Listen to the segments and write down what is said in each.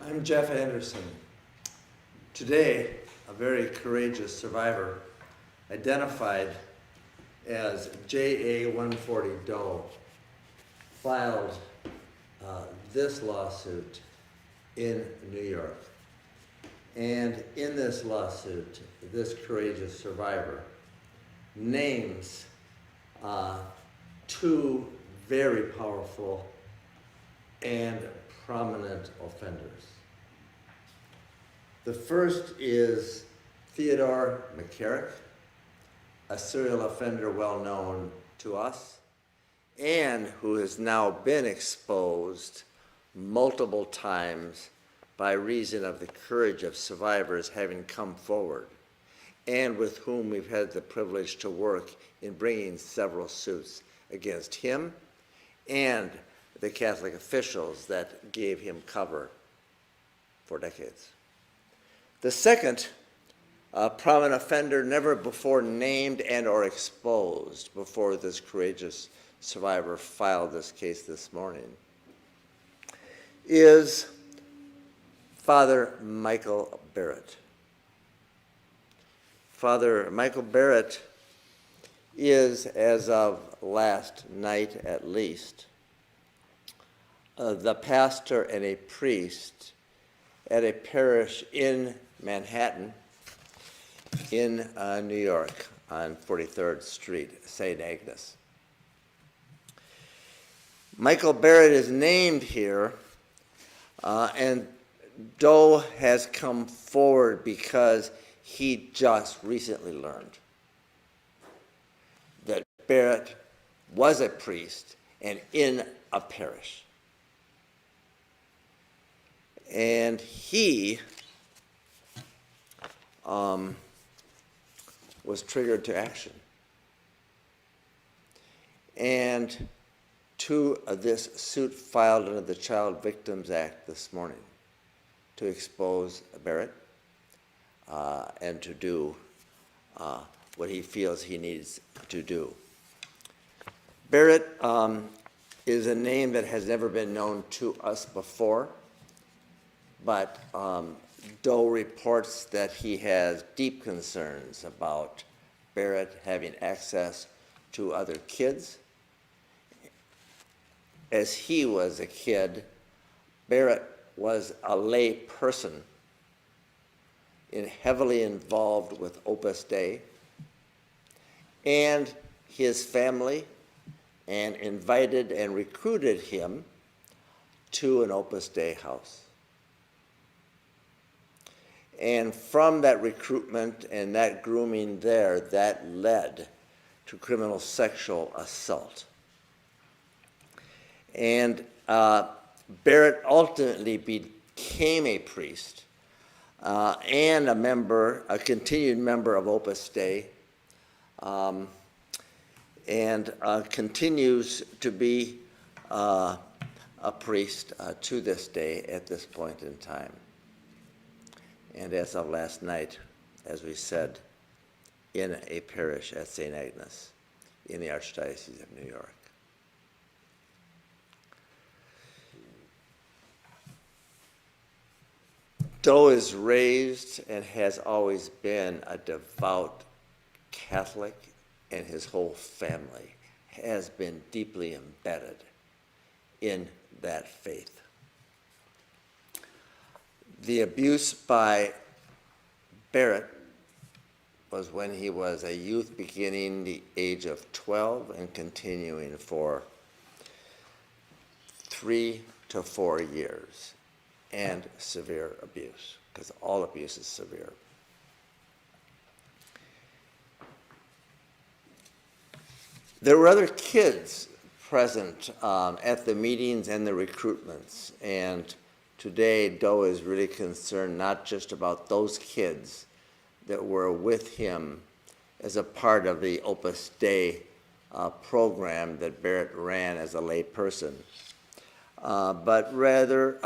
I'm Jeff Anderson. Today, a very courageous survivor, identified as JA140 Doe, filed this lawsuit in New York. And in this lawsuit, this courageous survivor names two very powerful and prominent offenders. The first is Theodore McCarrick, a serial offender well known to us, and who has now been exposed multiple times by reason of the courage of survivors having come forward, and with whom we've had the privilege to work in bringing several suits against him and the Catholic officials that gave him cover for decades. The second prominent offender, never before named and or exposed before this courageous survivor filed this case this morning, is Father Michael Barrett. Father Michael Barrett is, as of last night at least, the pastor and a priest at a parish in Manhattan, in New York, on 43rd Street, St. Agnes. Michael Barrett is named here, and Doe has come forward because he just recently learned that Barrett was a priest and in a parish. And he was triggered to action. And to this suit filed under the Child Victims Act this morning to expose Barrett and to do what he feels he needs to do. Barrett is a name that has never been known to us before, but Doe reports that he has deep concerns about Barrett having access to other kids. As he was a kid, Barrett was a lay person heavily involved with Opus Dei, and his family and invited and recruited him to an Opus Dei house. And from that recruitment and that grooming there, that led to criminal sexual assault. And Barrett ultimately became a priest and a continued member of Opus Dei, and continues to be a priest to this day at this point in time. And as of last night, as we said, in a parish at St. Agnes in the Archdiocese of New York. Doe is raised and has always been a devout Catholic, and his whole family has been deeply embedded in that faith. The abuse by Barrett was when he was a youth, beginning the age of 12 and continuing for 3 to 4 years, and severe abuse, because all abuse is severe. There were other kids present at the meetings and the recruitments, and today, Doe is really concerned not just about those kids that were with him as a part of the Opus Dei program that Barrett ran as a lay person, but rather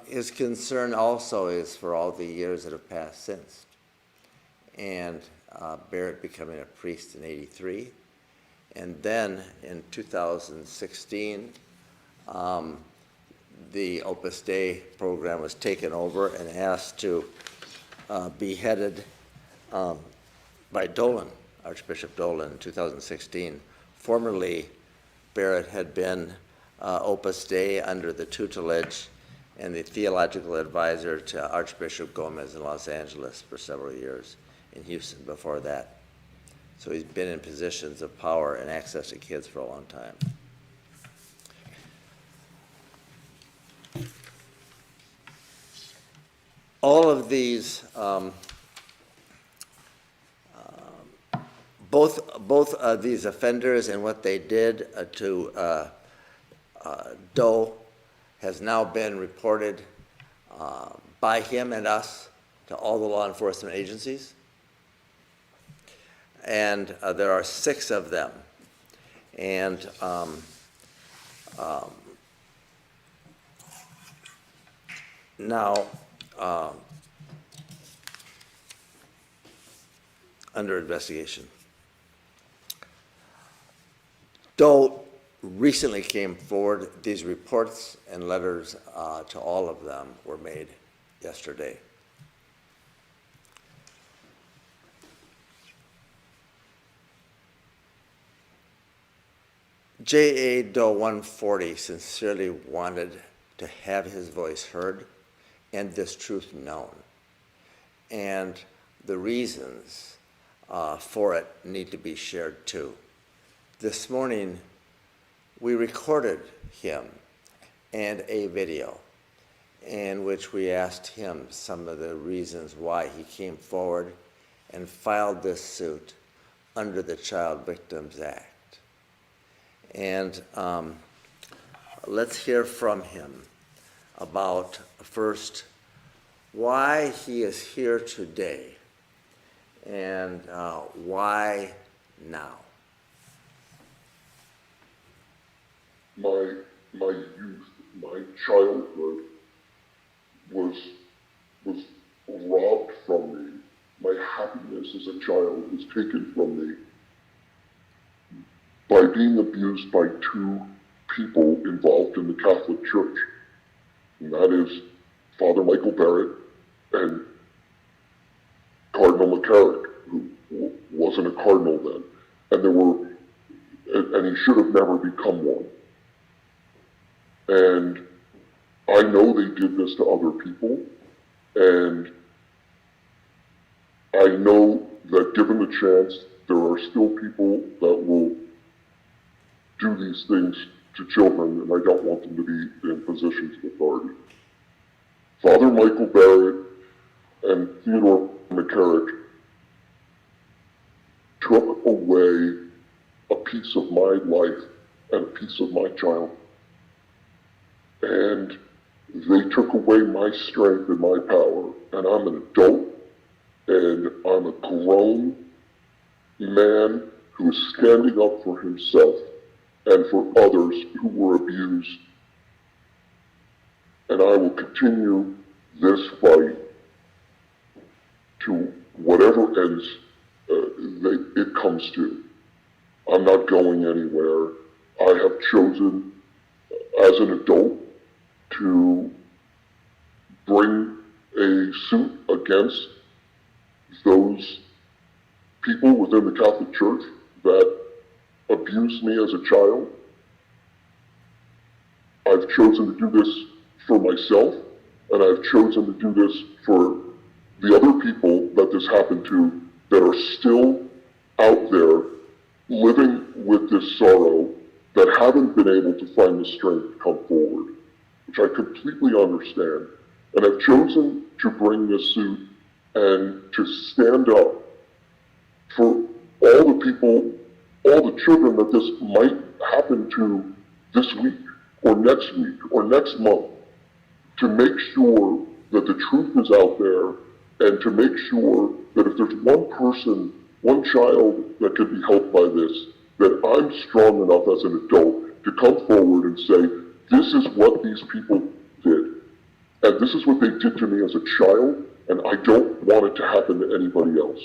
his concern also is for all the years that have passed since. And Barrett becoming a priest in '83, and then in 2016, the Opus Dei program was taken over and asked to be headed by Dolan, Archbishop Dolan, in 2016. Formerly, Barrett had been Opus Dei under the tutelage and the theological advisor to Archbishop Gomez in Los Angeles for several years, in Houston before that. So he's been in positions of power and access to kids for a long time. All of these, both of these offenders and what they did to Doe has now been reported by him and us to all the law enforcement agencies. And there are 6 of them. And now under investigation. Doe recently came forward. These reports and letters to all of them were made yesterday. J.A. Doe 140 sincerely wanted to have his voice heard and this truth known. And the reasons for it need to be shared too. This morning, we recorded him and a video in which we asked him some of the reasons why he came forward and filed this suit under the Child Victims Act. And let's hear from him about, first, why he is here today and why now. My youth, my childhood was robbed from me. My happiness as a child was taken from me by being abused by 2 people involved in the Catholic Church. And that is Father Michael Barrett and Cardinal McCarrick, who wasn't a cardinal then. And he should have never become one. And I know they did this to other people, and I know that given the chance, there are still people that will do these things to children, and I don't want them to be in positions of authority. Father Michael Barrett and Theodore McCarrick took away a piece of my life and a piece of my child. And they took away my strength and my power, and I'm an adult, and I'm a grown man who is standing up for himself and for others who were abused. And I will continue this fight to whatever ends it comes to. I'm not going anywhere. I have chosen, as an adult, to bring a suit against those people within the Catholic Church that abused me as a child. I've chosen to do this for myself, and I've chosen to do this for the other people that this happened to that are still out there living with this sorrow that haven't been able to find the strength to come forward, which I completely understand. And I've chosen to bring this suit and to stand up for all the people, all the children that this might happen to this week or next month, to make sure that the truth is out there, and to make sure that if there's one person, one child that could be helped by this, that I'm strong enough as an adult to come forward and say, this is what these people did. And this is what they did to me as a child, and I don't want it to happen to anybody else.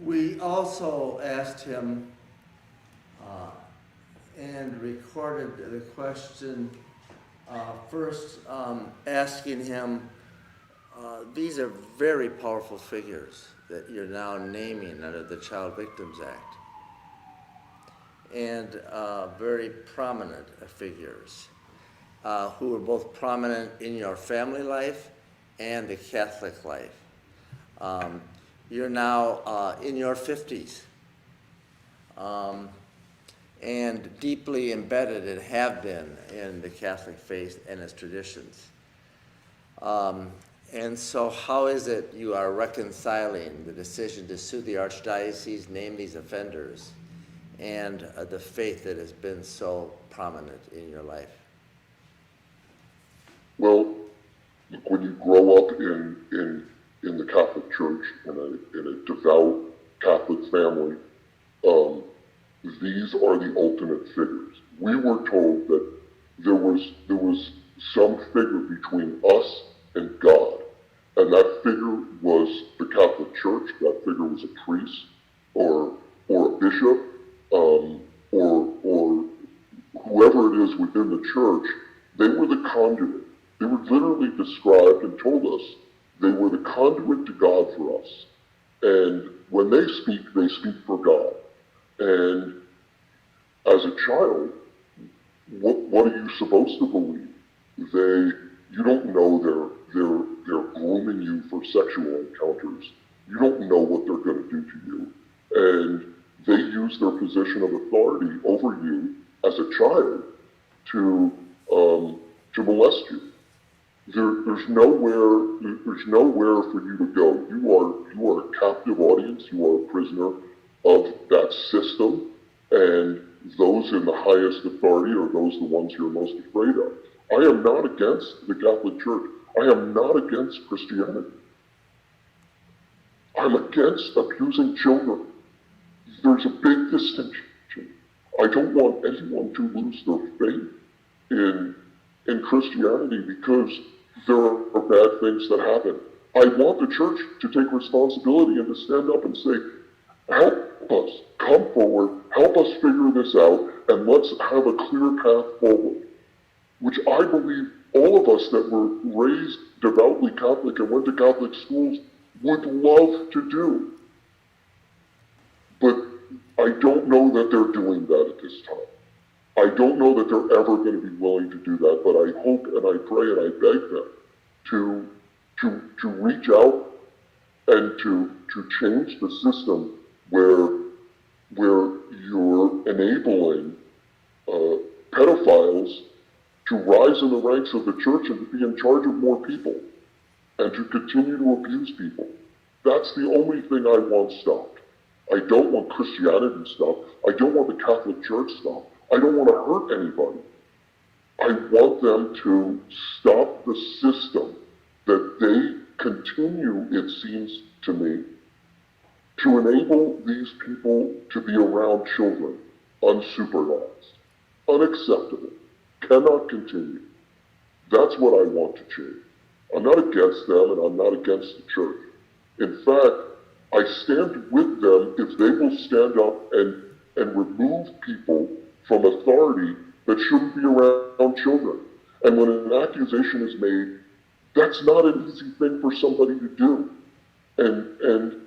We also asked him and recorded the question first asking him, these are very powerful figures that you're now naming under the Child Victims Act, and very prominent figures who were both prominent in your family life and the Catholic life. You're now in your 50s and deeply embedded and have been in the Catholic faith and its traditions. And so how is it you are reconciling the decision to sue the Archdiocese, name these offenders, and the faith that has been so prominent in your life? Well, when you grow up in the Catholic Church, in a devout Catholic family, these are the ultimate figures. We were told that there was some figure between us and God, and that figure was the Catholic Church. That figure was a priest or a bishop or whoever it is within the church. They were the conduit. They were literally described and told us they were the conduit to God for us. And when they speak for God. And as a child, what are you supposed to believe? You don't know they're grooming you for sexual encounters. You don't know what they're going to do to you. And they use their position of authority over you as a child to molest you. There's nowhere for you to go. You are a captive audience. You are a prisoner of that system, and those in the highest authority are the ones you're most afraid of. I am not against the Catholic Church. I am not against Christianity. I'm against abusing children. There's a big distinction. I don't want anyone to lose their faith in Christianity because there are bad things that happen. I want the church to take responsibility and to stand up and say, help us, come forward, help us figure this out, and let's have a clear path forward, which I believe all of us that were raised devoutly Catholic and went to Catholic schools would love to do. But I don't know that they're doing that at this time. I don't know that they're ever going to be willing to do that, but I hope and I pray and I beg them to reach out and to change the system where you're enabling pedophiles to rise in the ranks of the church and to be in charge of more people and to continue to abuse people. That's the only thing I want stopped. I don't want Christianity stopped. I don't want the Catholic Church stopped. I don't want to hurt anybody. I want them to stop the system that they continue, it seems to me, to enable these people to be around children unsupervised. Unacceptable. Cannot continue. That's what I want to change. I'm not against them and I'm not against the church. In fact, I stand with them if they will stand up and remove people from authority that shouldn't be around children. And when an accusation is made, that's not an easy thing for somebody to do. And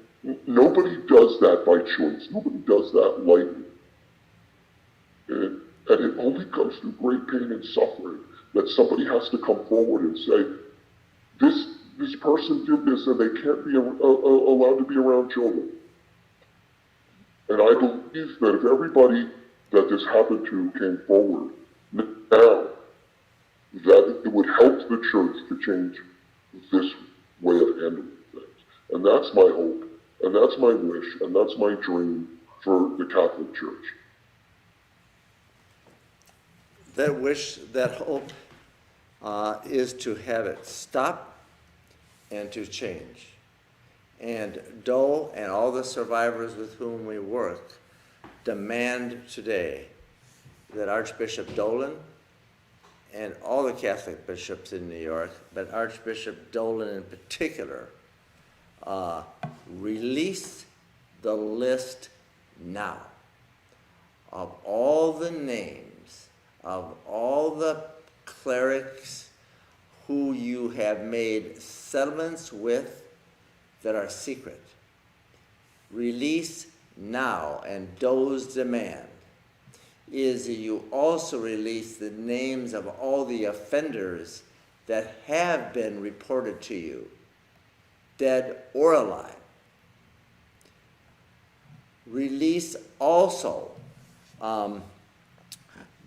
nobody does that by choice. Nobody does that lightly. And it only comes through great pain and suffering that somebody has to come forward and say, this person did this and they can't be allowed to be around children. And I believe that if everybody that this happened to came forward now, that it would help the church to change this way of handling things. And that's my hope, and that's my wish, and that's my dream for the Catholic Church. That wish, that hope is to have it stop and to change. And Doe and all the survivors with whom we work demand today that Archbishop Dolan and all the Catholic bishops in New York, but Archbishop Dolan in particular, release the list now of all the names of all the clerics who you have made settlements with that are secret. Release now, and Doe's demand is that you also release the names of all the offenders that have been reported to you, dead or alive. Release also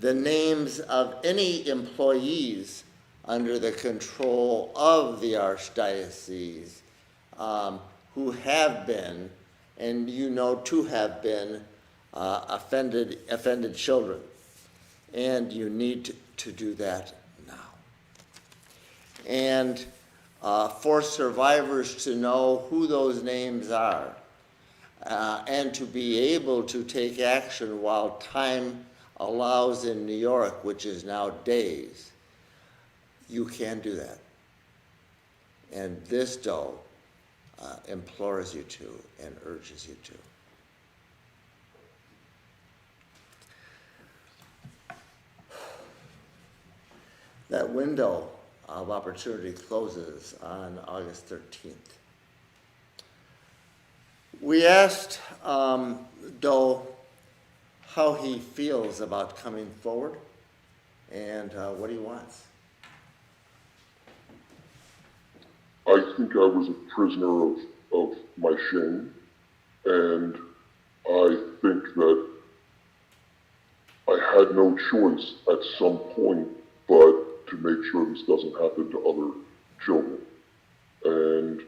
the names of any employees under the control of the Archdiocese who have been, and you know to have been, offended children. And you need to do that now. And for survivors to know who those names are, and to be able to take action while time allows in New York, which is now days, you can do that. And this Doe implores you to and urges you to. That window of opportunity closes on August 13th. We asked Doe how he feels about coming forward and what he wants. I think I was a prisoner of my shame, and I think that I had no choice at some point but to make sure this doesn't happen to other children. And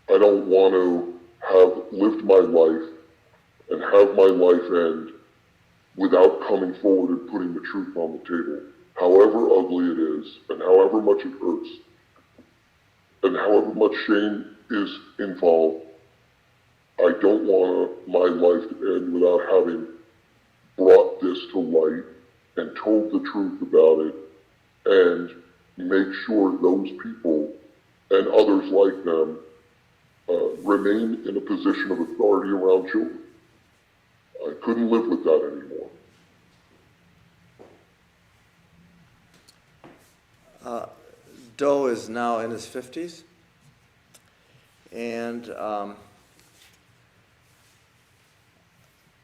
I don't want to have lived my life and have my life end without coming forward and putting the truth on the table, however ugly it is, and however much it hurts, and however much shame is involved. I don't want my life to end without having brought this to light and told the truth about it, and make sure those people and others like them remain in a position of authority around children. I couldn't live with that anymore. Doe is now in his 50s, and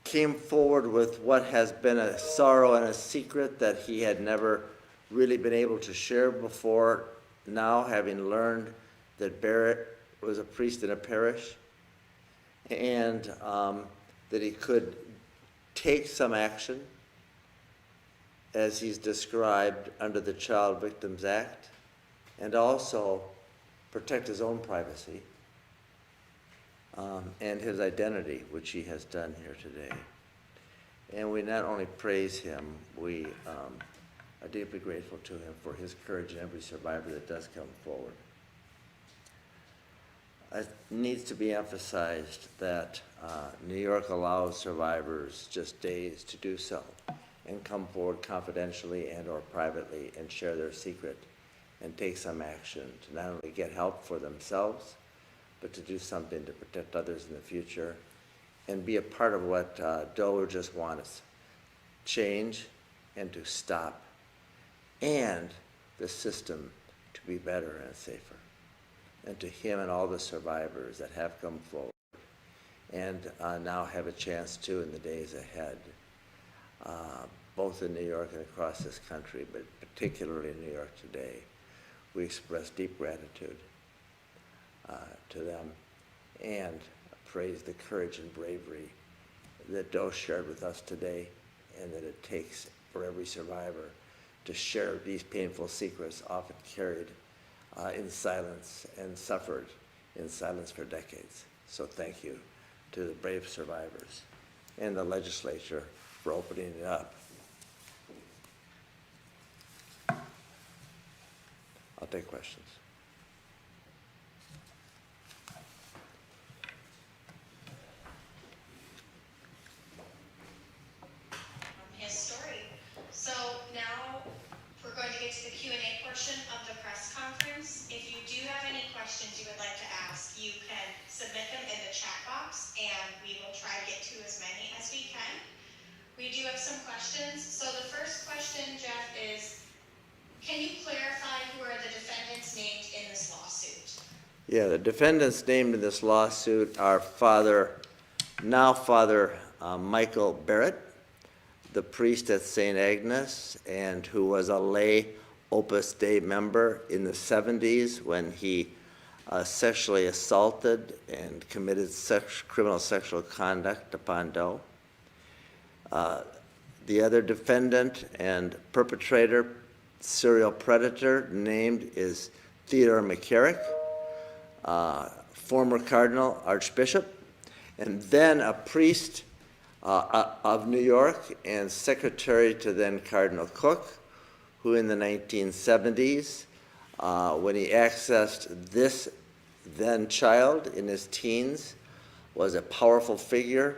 came forward with what has been a sorrow and a secret that he had never really been able to share before, now having learned that Barrett was a priest in a parish, and that he could take some action as he's described under the Child Victims Act, and also protect his own privacy and his identity, which he has done here today. And we not only praise him, we are deeply grateful to him for his courage and every survivor that does come forward. It needs to be emphasized that New York allows survivors just days to do so and come forward confidentially and or privately and share their secret and take some action to not only get help for themselves, but to do something to protect others in the future and be a part of what Doe just wants, change and to stop, and the system to be better and safer. And to him and all the survivors that have come forward and now have a chance to in the days ahead, both in New York and across this country, but particularly in New York today, we express deep gratitude to them and praise the courage and bravery that Doe shared with us today, and that it takes for every survivor to share these painful secrets, often carried in silence and suffered in silence for decades. So thank you to the brave survivors and the legislature for opening it up. I'll take questions. His story. So now we're going to get to the Q&A portion of the press conference. If you do have any questions you would like to ask, you can submit them in the chat box and we will We do have some questions. So the first question, Jeff, is can you clarify who are the defendants named in this lawsuit? Yeah, the defendants named in this lawsuit are now Father Michael Barrett, the priest at St. Agnes, and who was a lay Opus Dei member in the 70s when he sexually assaulted and committed criminal sexual conduct upon Doe. The other defendant and perpetrator, serial predator, named is Theodore McCarrick, former Cardinal Archbishop, and then a priest of New York and secretary to then Cardinal Cook, who in the 1970s, when he accessed this then child in his teens, was a powerful figure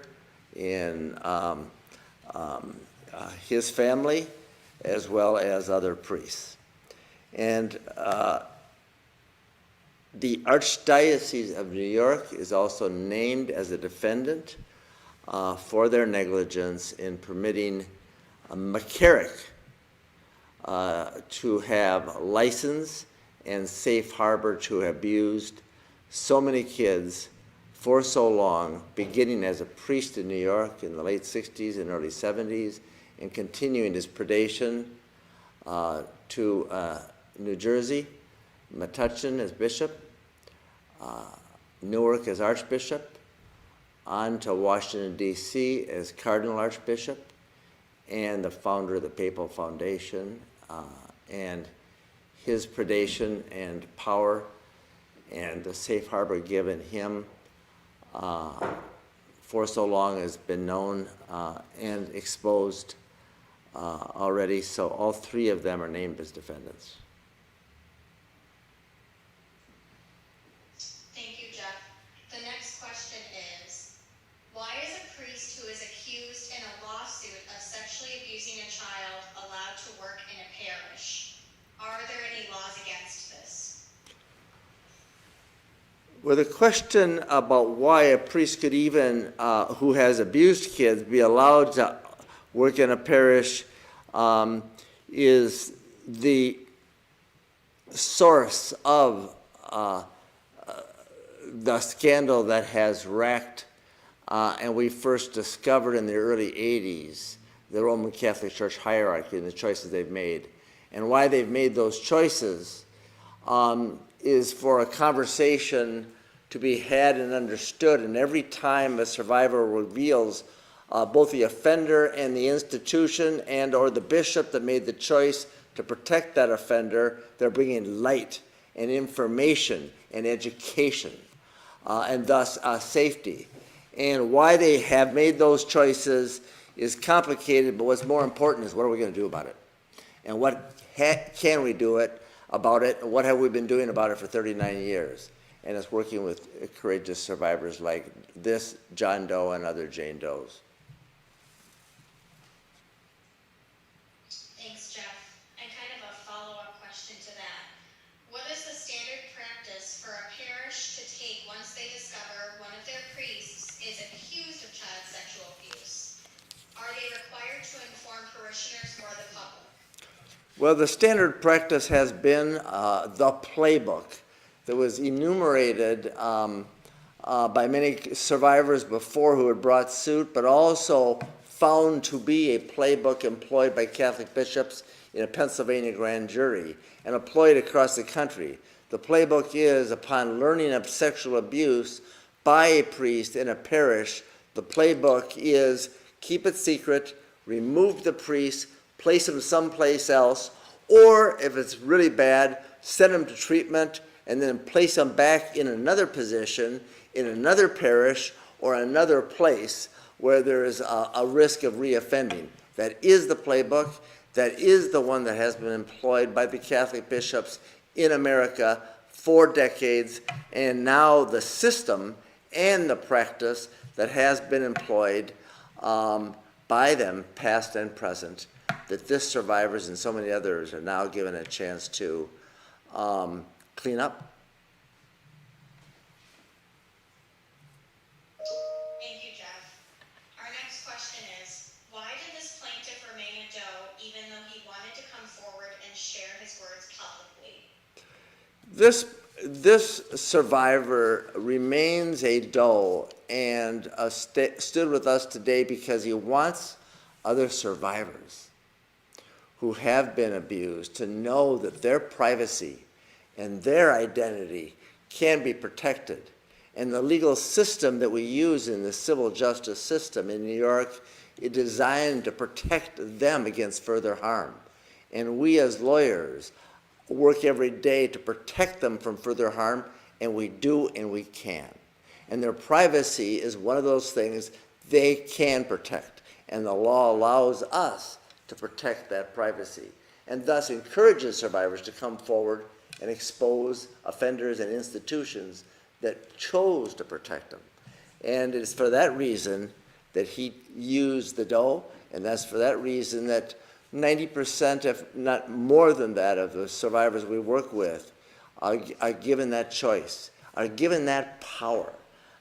in his family as well as other priests. And the Archdiocese of New York is also named as a defendant for their negligence in permitting McCarrick to have license and safe harbor to have abused so many kids for so long, beginning as a priest in New York in the late 60s and early 70s, and continuing his predation to New Jersey, Metuchen as bishop, Newark as archbishop, on to Washington, D.C. as Cardinal Archbishop, and the founder of the Papal Foundation, and his predation and power and the safe harbor given him for so long has been known and exposed already. So all three of them are named as defendants. Thank you, Jeff. The next question is, why is a priest who is accused in a lawsuit of sexually abusing a child allowed to work in a parish? Are there any laws against this? Well, the question about why a priest could even, who has abused kids, be allowed to work in a parish is the source of the scandal that has racked, and we first discovered in the early 80s, the Roman Catholic Church hierarchy and the choices they've made. And why they've made those choices is for a conversation to be had and understood. And every time a survivor reveals both the offender and the institution and or the bishop that made the choice to protect that offender, they're bringing light and information and education and thus safety. And why they have made those choices is complicated, but what's more important is what are we going to do about it? And what can we do about it? And what have we been doing about it for 39 years? And it's working with courageous survivors like this John Doe and other Jane Does. Thanks, Jeff. And kind of a follow-up question to that. What is the standard practice for a parish to take once they discover one of their priests is accused of child sexual abuse? Are they required to inform parishioners or the public? Well, the standard practice has been the playbook that was enumerated by many survivors before who had brought suit, but also found to be a playbook employed by Catholic bishops in a Pennsylvania grand jury and employed across the country. The playbook is, upon learning of sexual abuse by a priest in a parish, the playbook is keep it secret, remove the priest, place him someplace else, or if it's really bad, send him to treatment and then place him back in another position, in another parish or another place where there is a risk of reoffending. That is the playbook. That is the one that has been employed by the Catholic bishops in America for decades, and now the system and the practice that has been employed by them, past and present, that this survivors and so many others are now given a chance to clean up. Thank you, Jeff. Our next question is, Why did this plaintiff remain a doe even though he wanted to come forward and share his words publicly? This survivor remains a doe and stood with us today because he wants other survivors who have been abused to know that their privacy and their identity can be protected. And the legal system that we use in the civil justice system in New York is designed to protect them against further harm. And we as lawyers work every day to protect them from further harm, and we do and we can. And their privacy is one of those things they can protect. And the law allows us to protect that privacy, and thus encourages survivors to come forward and expose offenders and institutions that chose to protect them. And it's for that reason that he used the doe, and that's for that reason that 90%, if not more than that, of the survivors we work with are given that choice, are given that power,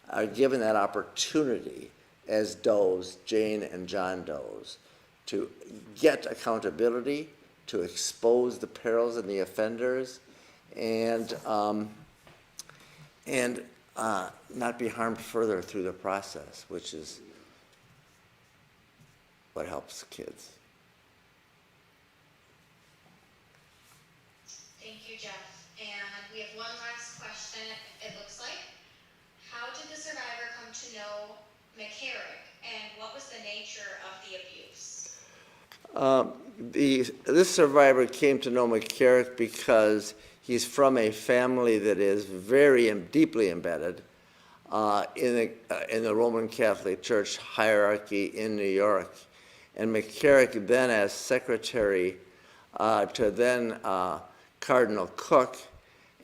are given that opportunity as does, Jane and John Does, to get accountability, to expose the perils and the offenders, and not be harmed further through the process, which is what helps kids. Thank you, Jeff. And we have one last question, it looks like. How did the survivor come to know McCarrick, and what was the nature of the abuse? This survivor came to know McCarrick because he's from a family that is very deeply embedded in the Roman Catholic Church hierarchy in New York. And McCarrick then, as secretary to then Cardinal Cook,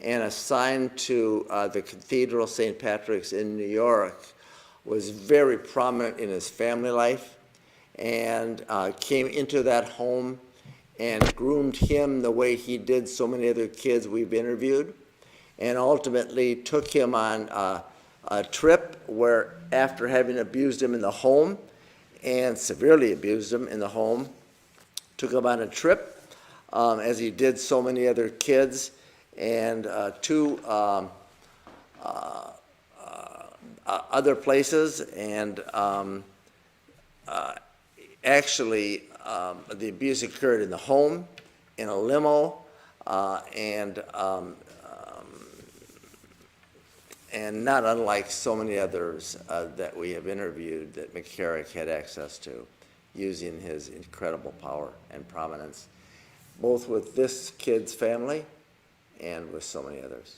and assigned to the Cathedral St. Patrick's in New York, was very prominent in his family life, and came into that home and groomed him the way he did so many other kids we've interviewed, and ultimately took him on a trip where, after having abused him in the home and severely abused him in the home, took him on a trip, as he did so many other kids, and to other places, and actually the abuse occurred in the home, in a limo, and not unlike so many others that we have interviewed that McCarrick had access to, using his incredible power and prominence, both with this kid's family and with so many others.